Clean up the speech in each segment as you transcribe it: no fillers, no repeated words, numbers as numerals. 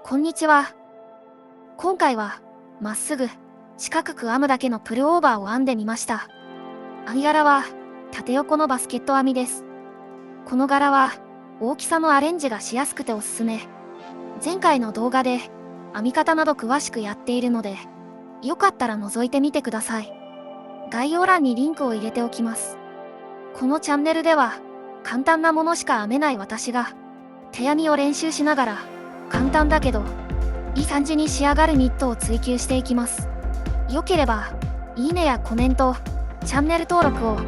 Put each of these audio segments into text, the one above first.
こんにちは。今回は、まっすぐ、四角く編むだけのプルオーバーを編んでみました。編み柄は、縦横のバスケット編みです。この柄は、大きさのアレンジがしやすくておすすめ。前回の動画で、編み方など詳しくやっているので、よかったら覗いてみてください。概要欄にリンクを入れておきます。このチャンネルでは、簡単なものしか編めない私が、手編みを練習しながら、簡単だけど、いい感じに仕上がるニットを追求していきます。よければ、いいねやコメント、チャンネル登録を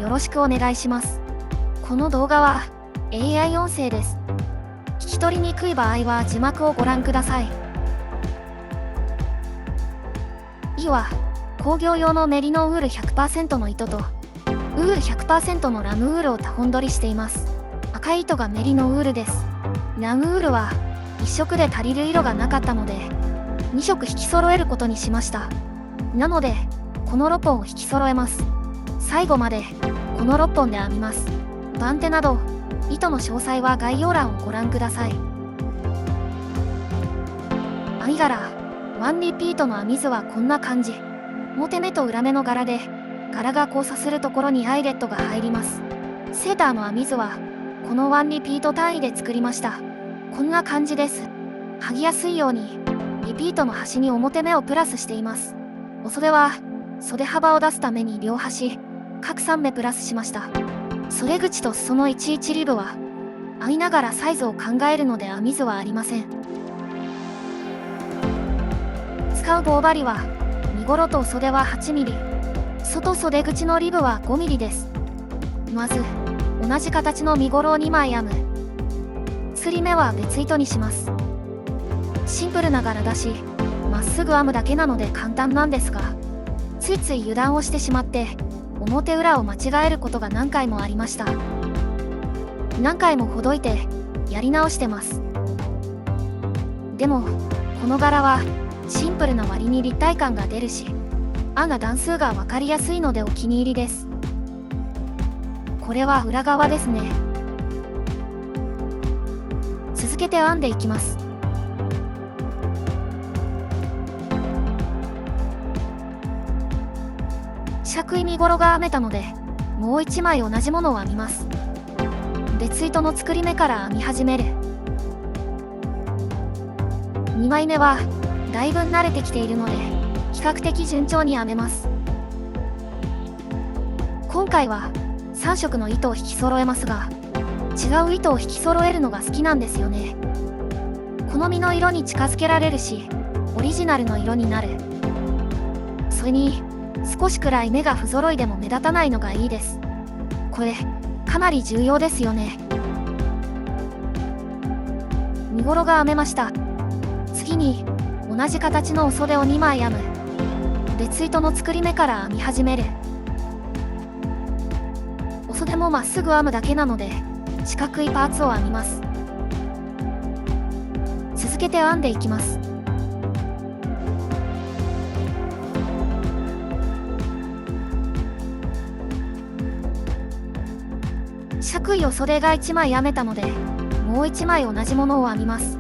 よろしくお願いします。この動画は AI 音声です。聞き取りにくい場合は字幕をご覧ください。いは、工業用のメリノウール 100% の糸と、ウール 100% のラムウールを多本取りしています。赤い糸がメリノウールです。ラムウールは、1色で足りる色がなかったので2色引き揃えることにしました。なのでこの6本を引き揃えます。最後までこの6本で編みます。番手など糸の詳細は概要欄をご覧ください。編み柄1リピートの編み図はこんな感じ。表目と裏目の柄で柄が交差するところにアイレットが入ります。セーターの編み図はこの1リピート単位で作りました。こんな感じです。剥ぎやすいようにリピートの端に表目をプラスしています。お袖は袖幅を出すために両端各3目プラスしました。袖口と裾の11リブは編みながらサイズを考えるので編み図はありません。使う棒針は身ごろと袖は8ミリ、外袖口のリブは5ミリです。まず同じ形の身ごろを2枚編む。作り目は別糸にします。シンプルな柄だしまっすぐ編むだけなので簡単なんですが、ついつい油断をしてしまって表裏を間違えることが何回もありました。何回もほどいてやり直してます。でもこの柄はシンプルな割に立体感が出るし、編んだ段数が分かりやすいのでお気に入りです。これは裏側ですね。続けて編んでいきます。四角い身ごろが編めたのでもう1枚同じものを編みます。別糸の作り目から編み始める。2枚目はだいぶ慣れてきているので比較的順調に編めます。今回は3色の糸を引き揃えますが、違う糸を引き揃えるのが好きなんですよね。好みの色に近づけられるしオリジナルの色になる。それに少しくらい目が不揃いでも目立たないのがいいです。これかなり重要ですよね。身ごろが編めました。次に同じ形のお袖を2枚編む。別糸の作り目から編み始める。お袖もまっすぐ編むだけなので四角いパーツを編みます。続けて編んでいきます。四角いお袖が1枚編めたのでもう1枚同じものを編みます。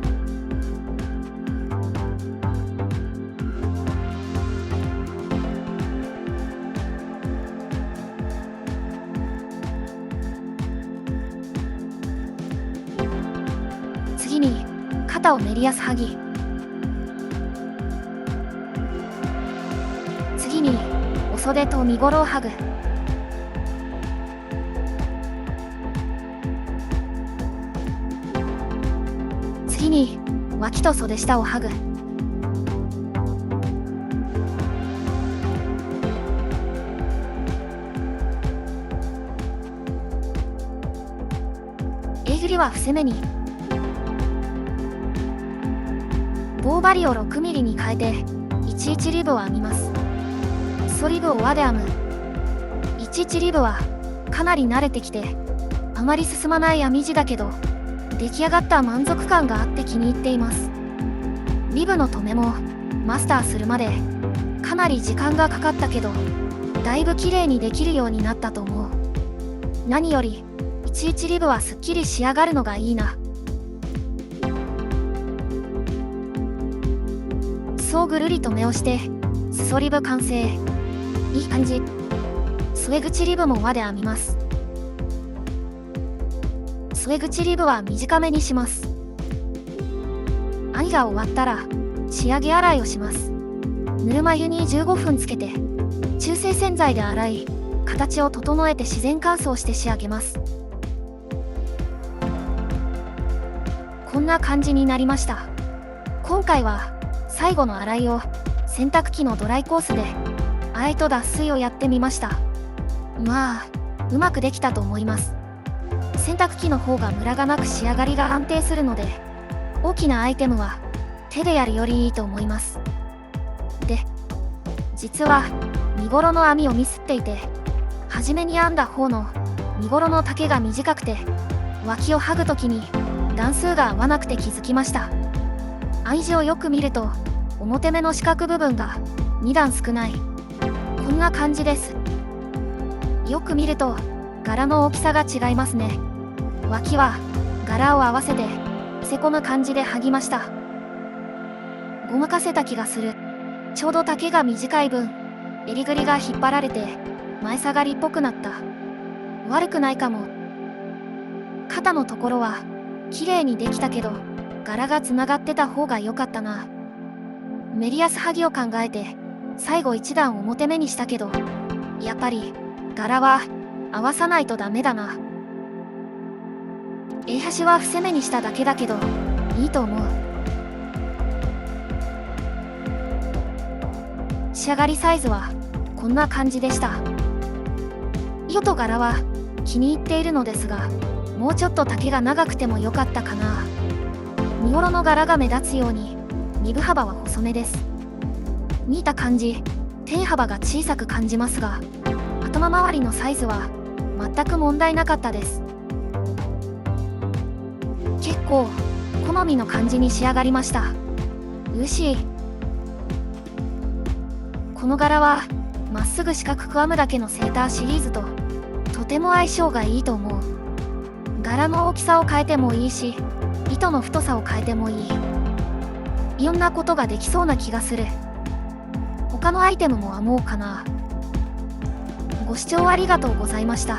次に肩をメリヤス剥ぎ、次にお袖と身ごろを剥ぐ。次に脇と袖下を剥ぐ。えぐりは伏せ目に。棒針を6ミリに変えて11リブを編みます。裾リブを輪で編む。11リブはかなり慣れてきてあまり進まない編み地だけど出来上がった満足感があって気に入っています。リブの留めもマスターするまでかなり時間がかかったけどだいぶ綺麗にできるようになったと思う。何より11リブはすっきり仕上がるのがいいな。をぐるりと目をして、裾リブ完成。いい感じ。添え口リブも輪で編みます。添え口リブは短めにします。編みが終わったら仕上げ洗いをします。ぬるま湯に15分つけて中性洗剤で洗い、形を整えて自然乾燥して仕上げます。こんな感じになりました。今回は最後の洗いを洗濯機のドライコースで洗いと脱水をやってみました。まあうまくできたと思います。洗濯機の方がムラがなく仕上がりが安定するので、大きなアイテムは手でやるよりいいと思います。で、実は身ごろの編みをミスっていて、初めに編んだ方の身ごろの丈が短くて、脇を剥ぐときに段数が合わなくて気づきました。編み地をよく見ると表目の四角部分が2段少ない。こんな感じです。よく見ると柄の大きさが違いますね。脇は柄を合わせてせこむ感じで剥ぎました。ごまかせた気がする。ちょうど丈が短い分、襟ぐりが引っ張られて前下がりっぽくなった。悪くないかも。肩のところは綺麗にできたけど、柄がつながってた方が良かったな。メリヤス剥ぎを考えて最後一段表目にしたけど、やっぱり柄は合わさないとダメだな。襟端は伏せ目にしただけだけどいいと思う。仕上がりサイズはこんな感じでした。色と柄は気に入っているのですが、もうちょっと丈が長くてもよかったかな。身ごろの柄が目立つように身分幅は細めです。見た感じ手幅が小さく感じますが、頭周りのサイズは全く問題なかったです。結構好みの感じに仕上がりました。嬉しい。この柄はまっすぐ四角く編むだけのセーターシリーズととても相性がいいと思う。柄の大きさを変えてもいいし、糸の太さを変えてもいい。いろんなことができそうな気がする。他のアイテムも編もうかな。ご視聴ありがとうございました。